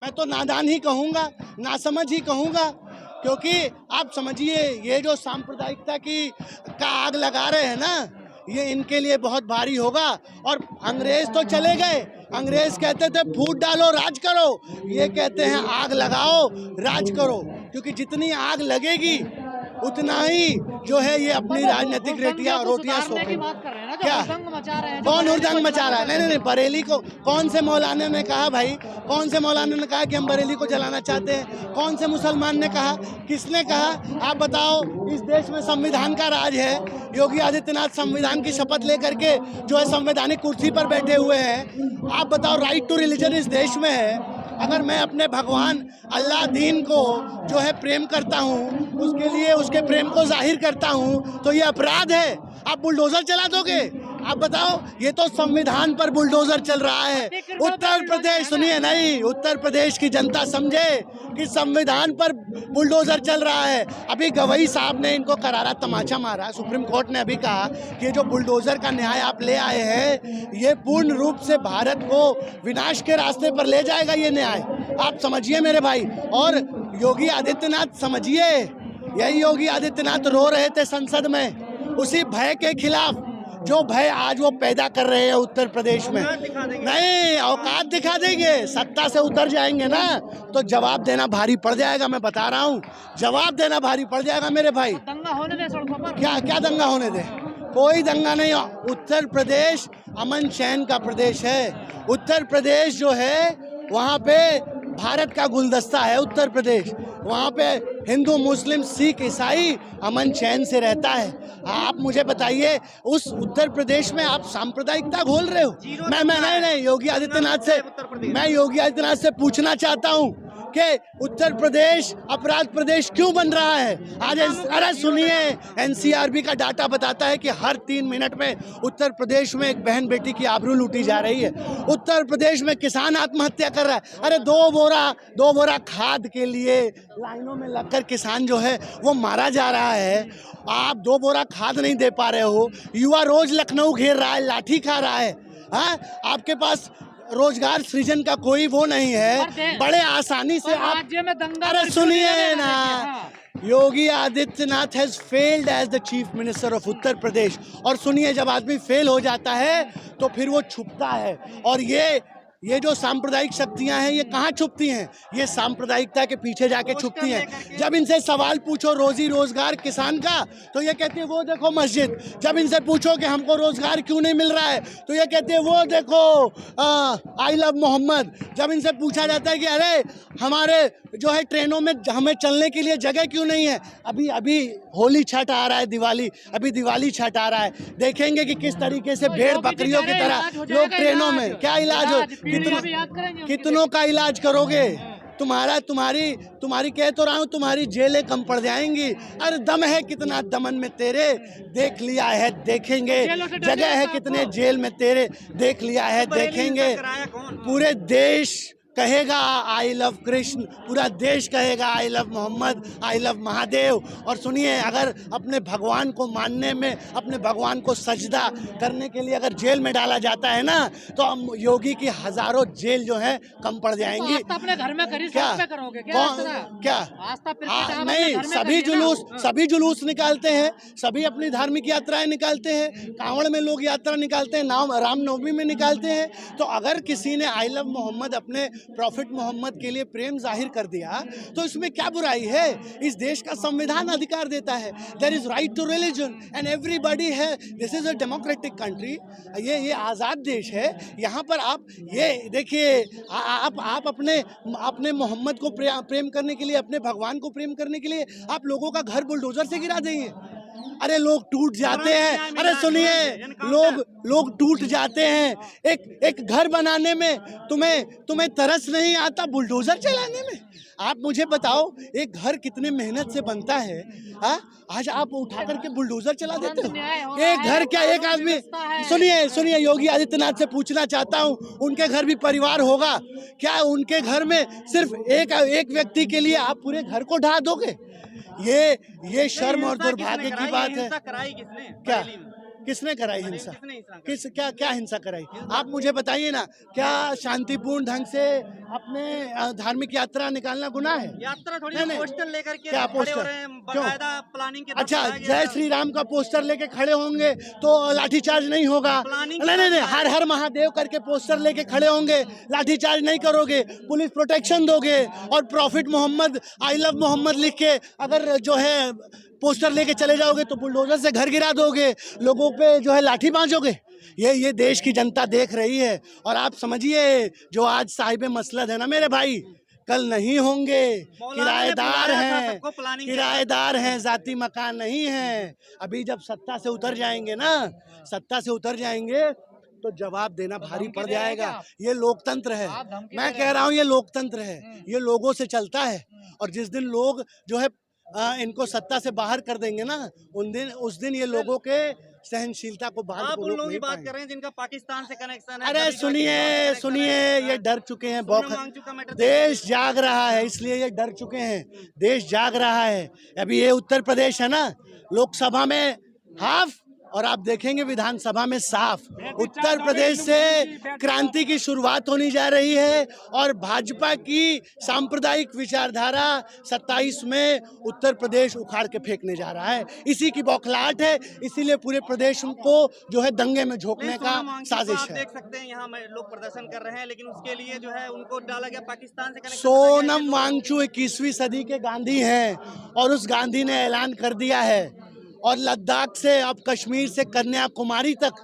मैं तो नादान ही कहूँगा, नासमझ ही कहूँगा, क्योंकि आप समझिए ये जो सांप्रदायिकता का आग लगा रहे हैं ना, ये इनके लिए बहुत भारी होगा। और अंग्रेज तो चले गए, अंग्रेज कहते थे फूट डालो राज करो, ये कहते हैं आग लगाओ राज करो, क्योंकि जितनी आग लगेगी उतना ही जो है ये अपनी राजनीतिक रोटियां सोखेंगे। क्या कौन हुड़दंग मचा रहा है? नहीं नहीं नहीं, बरेली को कौन से मौलाना ने कहा भाई? कौन से मौलाना ने कहा कि हम बरेली को जलाना चाहते हैं? कौन से मुसलमान ने कहा? किसने कहा? आप बताओ। इस देश में संविधान का राज है। योगी आदित्यनाथ संविधान की शपथ लेकर के जो है संवैधानिक कुर्सी पर बैठे हुए हैं। आप बताओ, राइट टू रिलीजन इस देश में है। अगर मैं अपने भगवान अल्लाह दीन को जो है प्रेम करता हूँ, उसके लिए उसके प्रेम को जाहिर करता हूँ, तो ये अपराध है? आप बुलडोजर चला दोगे? आप बताओ, ये तो संविधान पर बुलडोजर चल रहा है। उत्तर प्रदेश, सुनिए, नहीं, उत्तर प्रदेश की जनता समझे कि संविधान पर बुलडोजर चल रहा है। अभी गवई साहब ने इनको करारा तमाचा मारा। सुप्रीम कोर्ट ने अभी कहा कि जो बुलडोजर का न्याय आप ले आए हैं, ये पूर्ण रूप से भारत को विनाश के रास्ते पर ले जाएगा। ये न्याय आप समझिए मेरे भाई। और योगी आदित्यनाथ समझिए, यही योगी आदित्यनाथ रो रहे थे संसद में, उसी भय के खिलाफ जो भय आज वो पैदा कर रहे हैं उत्तर प्रदेश में। नहीं, औकात दिखा देंगे, सत्ता से उतर जाएंगे ना तो जवाब देना भारी पड़ जाएगा। मैं बता रहा हूँ, जवाब देना भारी पड़ जाएगा मेरे भाई। दंगा होने दे सड़कों पर। क्या दंगा होने दे? कोई दंगा नहीं। उत्तर प्रदेश अमन चैन का प्रदेश है। उत्तर प्रदेश जो है वहाँ पे भारत का गुलदस्ता है। उत्तर प्रदेश, वहाँ पे हिंदू मुस्लिम सिख ईसाई अमन चैन से रहता है। आप मुझे बताइए, उस उत्तर प्रदेश में आप सांप्रदायिकता घोल रहे हो। मैं नहीं, योगी आदित्यनाथ से पूछना चाहता हूँ कि उत्तर प्रदेश अपराध प्रदेश क्यों बन रहा है आज? अरे सुनिए, एनसीआरबी का डाटा बताता है कि हर 3 मिनट में उत्तर प्रदेश में एक बहन बेटी की आबरू लूटी जा रही है। उत्तर प्रदेश में किसान आत्महत्या कर रहा है। अरे दो बोरा खाद के लिए लाइनों में लगकर किसान जो है वो मारा जा रहा है। आप 2 बोरा खाद नहीं दे पा रहे हो। युवा रोज लखनऊ घेर रहा है, लाठी खा रहा है। हाँ, आपके पास रोजगार सृजन का कोई वो नहीं है। बड़े आसानी से आप राज्य में दंगा। अरे सुनिए ना, Yogi Adityanath has failed as the chief minister of Uttar Pradesh. और सुनिए, जब आदमी फेल हो जाता है तो फिर वो छुपता है। और ये जो सांप्रदायिक शक्तियां हैं, ये कहाँ छुपती हैं? ये सांप्रदायिकता के पीछे जाके छुपती हैं। जब इनसे सवाल पूछो रोजी रोजगार किसान का, तो ये कहते हैं वो देखो मस्जिद। जब इनसे पूछो कि हमको रोजगार क्यों नहीं मिल रहा है, तो ये कहते हैं वो देखो आई लव मोहम्मद। जब इनसे पूछा जाता है कि अरे हमारे जो है ट्रेनों में हमें चलने के लिए जगह क्यों नहीं है, अभी होली छठ आ रहा है, दिवाली छठ आ रहा है, देखेंगे कि किस तरीके से भेड़ बकरियों की तरह लोग ट्रेनों में, क्या इलाज हो, कितनों का इलाज करोगे? तुम्हारी कह तो रहा हूँ, तुम्हारी जेलें कम पड़ जाएंगी। अरे दम है कितना दमन में तेरे, देख लिया है देखेंगे। जगह है कितने जेल में तेरे, देख लिया है देखेंगे। पूरे देश कहेगा आई लव कृष्ण, पूरा देश कहेगा I love Mohammad, I love Mahadev. और सुनिए, अगर अपने भगवान को मानने में, अपने भगवान को सजदा करने के लिए अगर जेल में डाला जाता है ना, तो हम योगी की हजारों जेल जो है कम पड़ जाएंगी। तो अपने घर में करी, क्या करोगे क्या? नहीं, सभी जुलूस निकालते हैं, सभी अपनी धार्मिक यात्राएं निकालते हैं। कांवड़ में लोग यात्रा निकालते हैं, रामनवमी में निकालते हैं। तो अगर किसी ने आई लव मोहम्मद, अपने प्रॉफिट मोहम्मद के लिए प्रेम जाहिर कर दिया, तो इसमें क्या बुराई है? इस देश का संविधान अधिकार देता है, there is right to religion and everybody है। This is a democratic country. ये आज़ाद देश है। यहाँ पर आप ये देखिए, आप अपने मोहम्मद को प्रेम करने के लिए, अपने भगवान को प्रेम करने के लिए आप लोगों का घर बुलडोजर से गिरा देंगे। अरे लोग टूट जाते हैं। अरे सुनिए, लोग टूट जाते हैं। एक घर बनाने में तुम्हें तरस नहीं आता बुलडोजर चलाने में? आप मुझे बताओ, एक घर कितने मेहनत से बनता है, आज आप उठा करके बुलडोजर चला देते हो। एक घर क्या, एक आदमी। सुनिए, योगी आदित्यनाथ से पूछना चाहता हूँ, उनके घर भी परिवार होगा क्या? उनके घर में सिर्फ एक व्यक्ति के लिए आप पूरे घर को ढा दोगे? ये शर्म और दुर्भाग्य की बात है। कराई किसने? क्या किसने कराई हिंसा? किसने हिंसा करी? किस क्या क्या हिंसा कराई? आप मुझे बताइए ना, क्या शांतिपूर्ण ढंग से अपने धार्मिक यात्रा निकालना गुनाह है? यात्रा थोड़ी नहीं, नहीं। पोस्टर लेकर के क्या खड़े पोस्टर? हो रहे हैं, क्यों? बकायदा प्लानिंग के तहत अच्छा, बनाया गया जय था। श्री राम का पोस्टर लेके खड़े होंगे तो लाठीचार्ज नहीं होगा? प्लानिंग नहीं नहीं नहीं, हर हर महादेव करके पोस्टर लेके खड़े होंगे, लाठीचार्ज नहीं करोगे, पुलिस प्रोटेक्शन दोगे, और prophet Mohammad, I love Mohammad लिख के अगर जो है पोस्टर लेके चले जाओगे तो बुलडोजर से घर गिरा दोगे, लोगों पे जो है लाठी बांधोगे। ये देश की जनता देख रही है। और आप समझिए, जो आज साहिब मसलद है ना मेरे भाई, कल नहीं होंगे, किराएदार हैं, किराएदार हैं, जाती मकान नहीं है। अभी जब सत्ता से उतर जाएंगे ना, सत्ता से उतर जाएंगे तो जवाब देना भारी पड़ जाएगा। ये लोकतंत्र है, मैं कह रहा हूँ ये लोकतंत्र है, ये लोगों से चलता है। और जिस दिन लोग जो है इनको सत्ता से बाहर कर देंगे ना, उस दिन ये लोगों के सहनशीलता को बाहर आप उन लोगों की बात कर रहे हैं जिनका पाकिस्तान से कनेक्शन है। अरे सुनिए सुनिए, ये डर चुके हैं, मैटर देश जाग रहा है, इसलिए ये डर चुके हैं, देश जाग रहा है। अभी ये उत्तर प्रदेश है ना, लोकसभा में हाफ और आप देखेंगे विधानसभा में साफ। उत्तर प्रदेश से क्रांति की शुरुआत होने जा रही है और भाजपा की सांप्रदायिक विचारधारा 27 में उत्तर प्रदेश उखाड़ के फेंकने जा रहा है। इसी की बौखलाहट है, इसीलिए पूरे प्रदेश को जो है दंगे में झोंकने का साजिश है। देख सकते हैं यहाँ लोग प्रदर्शन कर रहे हैं, लेकिन उसके लिए जो है उनको डाला गया पाकिस्तान से कनेक्शन। सोनम वांगचू 21वीं सदी के गांधी हैं और उस गांधी ने ऐलान कर दिया है, और लद्दाख से अब कश्मीर से कन्याकुमारी तक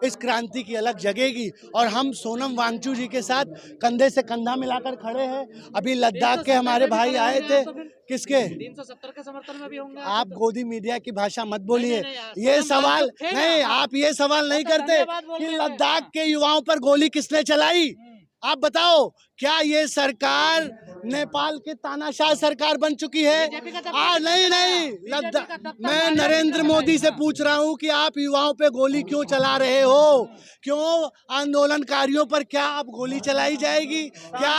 इस क्रांति की अलग जगेगी। और हम सोनम वांगचू जी के साथ कंधे से कंधा मिलाकर खड़े हैं। अभी लद्दाख के हमारे भाई आए थे, किसके 370 के समर्थन में भी होंगे। आप गोदी मीडिया की भाषा मत बोलिए। ये सवाल नहीं, आप ये सवाल नहीं करते कि लद्दाख के युवाओं पर गोली किसने चलाई। आप बताओ, क्या ये सरकार नेपाल की तानाशाह सरकार बन चुकी है? नहीं, मैं नरेंद्र मोदी से पूछ रहा हूँ कि आप युवाओं पे गोली क्यों चला रहे हो? क्यों आंदोलनकारियों पर क्या अब गोली चलाई जाएगी? क्या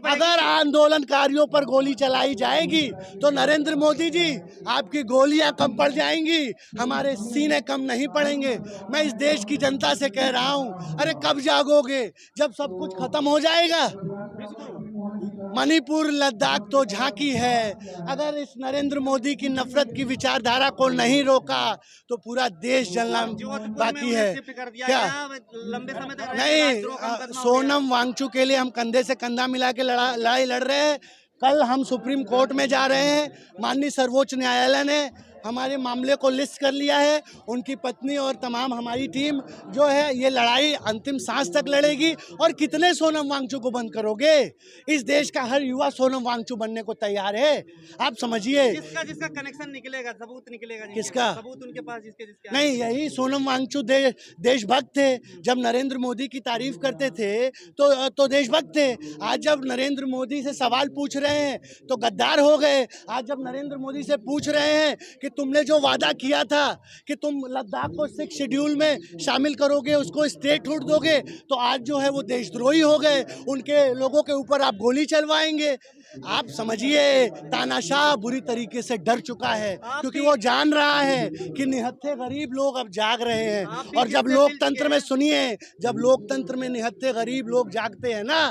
अगर आंदोलनकारियों पर गोली चलाई जाएगी तो नरेंद्र मोदी जी आपकी गोलियां कम पड़ जाएंगी, हमारे सीने कम नहीं पड़ेंगे। मैं इस देश की जनता से कह रहा हूँ, अरे कब जागोगे? जब सब कुछ खत्म हो जाएगा। मणिपुर लद्दाख तो झांकी है। अगर इस नरेंद्र मोदी की नफरत की विचारधारा को नहीं रोका तो पूरा देश जलना बाकी है। क्या लंबे समय तक नहीं, सोनम वांगचू के लिए हम कंधे से कंधा मिला के लड़ाई लड़ रहे हैं। कल हम सुप्रीम कोर्ट में जा रहे हैं, माननीय सर्वोच्च न्यायालय ने हमारे मामले को लिस्ट कर लिया है। उनकी पत्नी और तमाम हमारी टीम जो है ये लड़ाई अंतिम सांस तक लड़ेगी। और कितने सोनम वांगचू को बंद करोगे? इस देश का हर युवा सोनम वांगचू बनने को तैयार है। आप समझिए, जिसका कनेक्शन निकलेगा, सबूत निकलेगा, किसका सबूत उनके पास, जिसके नहीं, यही सोनम वांगचू देशभक्त थे। जब नरेंद्र मोदी की तारीफ करते थे तो देशभक्त थे। आज जब नरेंद्र मोदी से सवाल पूछ रहे हैं तो गद्दार हो गए। आज जब नरेंद्र मोदी से पूछ रहे हैं कि तुमने जो वादा किया था कि तुम लद्दाख को 6 शेड्यूल में शामिल करोगे, उसको स्टेटहुड दोगे, तो आज जो है वो देशद्रोही हो गए। उनके लोगों के ऊपर आप गोली चलवाएंगे। आप समझिए, तानाशाह बुरी तरीके से डर चुका है, क्योंकि वो जान रहा है कि निहत्थे गरीब लोग अब जाग रहे हैं। और जब लोकतंत्र में, सुनिए, जब लोकतंत्र में निहत्थे गरीब लोग जागते हैं ना,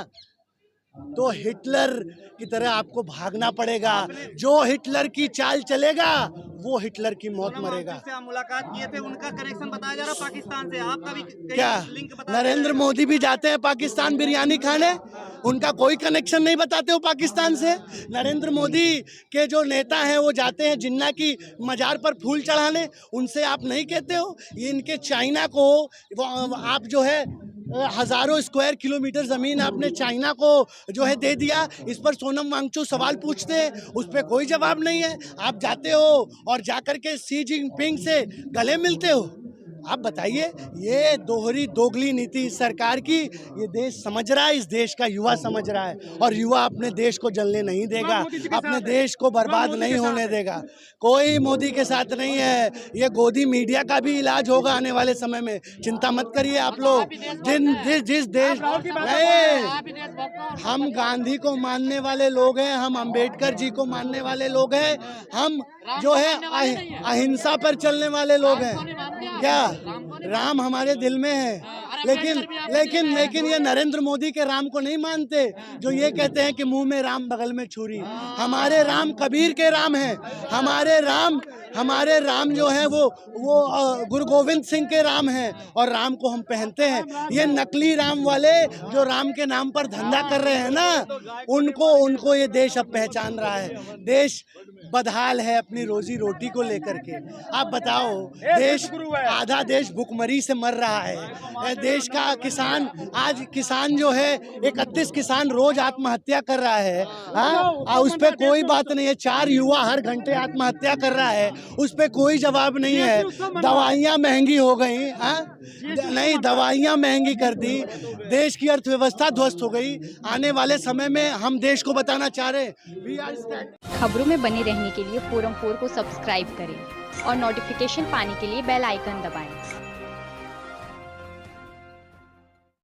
तो हिटलर की तरह आपको भागना पड़ेगा। जो हिटलर की चाल चलेगा वो हिटलर की मौत मरेगा। से आप मुलाकात किए थे, उनका कनेक्शन बताया जा रहा पाकिस्तान से, आपका भी क्या लिंक नरेंद्र मोदी भी जाते हैं पाकिस्तान बिरयानी खाने? उनका कोई कनेक्शन नहीं बताते हो पाकिस्तान से। नरेंद्र मोदी के जो नेता हैं वो जाते हैं जिन्ना की मजार पर फूल चढ़ाने, उनसे आप नहीं कहते हो? ये इनके चाइना को आप जो है हजारों स्क्वायर किलोमीटर ज़मीन आपने चाइना को जो है दे दिया। इस पर सोनम वांगचू सवाल पूछते हैं, उस पर कोई जवाब नहीं है। आप जाते हो और जाकर के शी जिनपिंग से गले मिलते हो। आप बताइए, ये दोगली नीति इस सरकार की, ये देश समझ रहा है, इस देश का युवा समझ रहा है। और युवा अपने देश को जलने नहीं देगा, अपने देश को बर्बाद नहीं होने देगा। कोई मोदी के साथ नहीं है। ये गोदी मीडिया का भी इलाज होगा आने वाले समय में, चिंता मत करिए आप लोग। जिस देश नहीं, हम गांधी को मानने वाले लोग हैं, हम अंबेडकर जी को मानने वाले लोग हैं, हम जो है अहिंसा पर चलने वाले लोग हैं। क्या राम हमारे दिल में है, लेकिन ये नरेंद्र मोदी के राम को नहीं मानते जो ये कहते हैं कि मुंह में राम बगल में छुरी। हमारे राम कबीर के राम हैं, हमारे राम जो है वो गुरु गोविंद सिंह के राम हैं और राम को हम पहनते हैं। ये नकली राम वाले जो राम के नाम पर धंधा कर रहे हैं ना, उनको ये देश अब पहचान रहा है। देश बदहाल है अपनी रोजी रोटी को लेकर के। आप बताओ, देश आधा देश भुखमरी से मर रहा है। देश का किसान जो है 31 किसान रोज आत्महत्या कर रहा है। उस पर कोई बात नहीं है। 4 युवा हर घंटे आत्महत्या कर रहा है, उस पर कोई जवाब नहीं है। दवाइयाँ महंगी हो गई, नहीं दवाइयाँ महंगी कर दी, देश की अर्थव्यवस्था ध्वस्त हो गई। आने वाले समय में हम देश को बताना चाह रहे हैं। खबरों में बने रहने के लिए फोरम 4 को सब्सक्राइब करें और नोटिफिकेशन पाने के लिए बेल आइकन दबाएं।